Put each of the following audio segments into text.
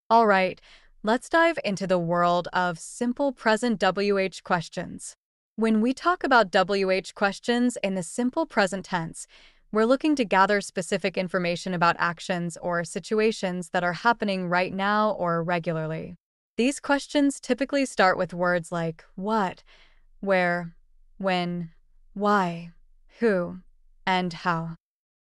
All right, let's dive into the world of simple present WH questions. When we talk about WH questions in the simple present tense, we're looking to gather specific information about actions or situations that are happening right now or regularly. These questions typically start with words like what, where, when, why, who, and how.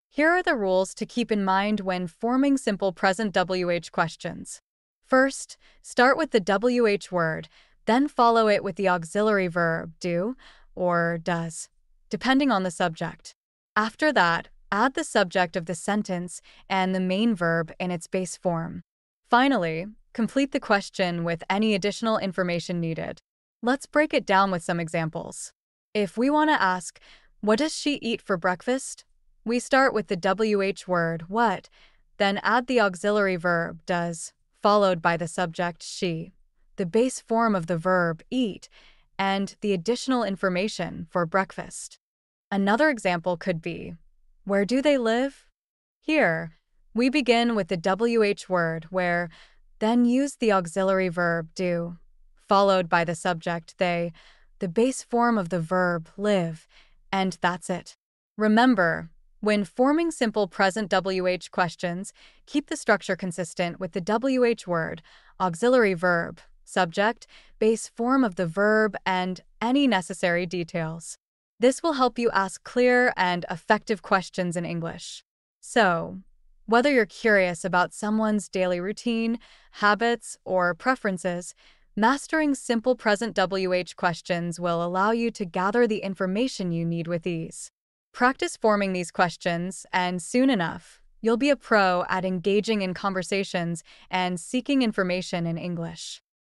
Here are the rules to keep in mind when forming simple present WH questions. First, start with the WH word, then follow it with the auxiliary verb do or does, depending on the subject. After that, add the subject of the sentence and the main verb in its base form. Finally, complete the question with any additional information needed. Let's break it down with some examples. If we want to ask, what does she eat for breakfast? We start with the WH word, what, then add the auxiliary verb, does, followed by the subject, she, the base form of the verb, eat, and the additional information for breakfast. Another example could be, where do they live? Here, we begin with the WH word, where, then use the auxiliary verb, do, followed by the subject, they, the base form of the verb, live, and that's it. Remember, when forming simple present WH questions, keep the structure consistent with the WH word, auxiliary verb, subject, base form of the verb, and any necessary details. This will help you ask clear and effective questions in English. So, whether you're curious about someone's daily routine, habits, or preferences, mastering simple present WH questions will allow you to gather the information you need with ease. Practice forming these questions, and soon enough, you'll be a pro at engaging in conversations and seeking information in English.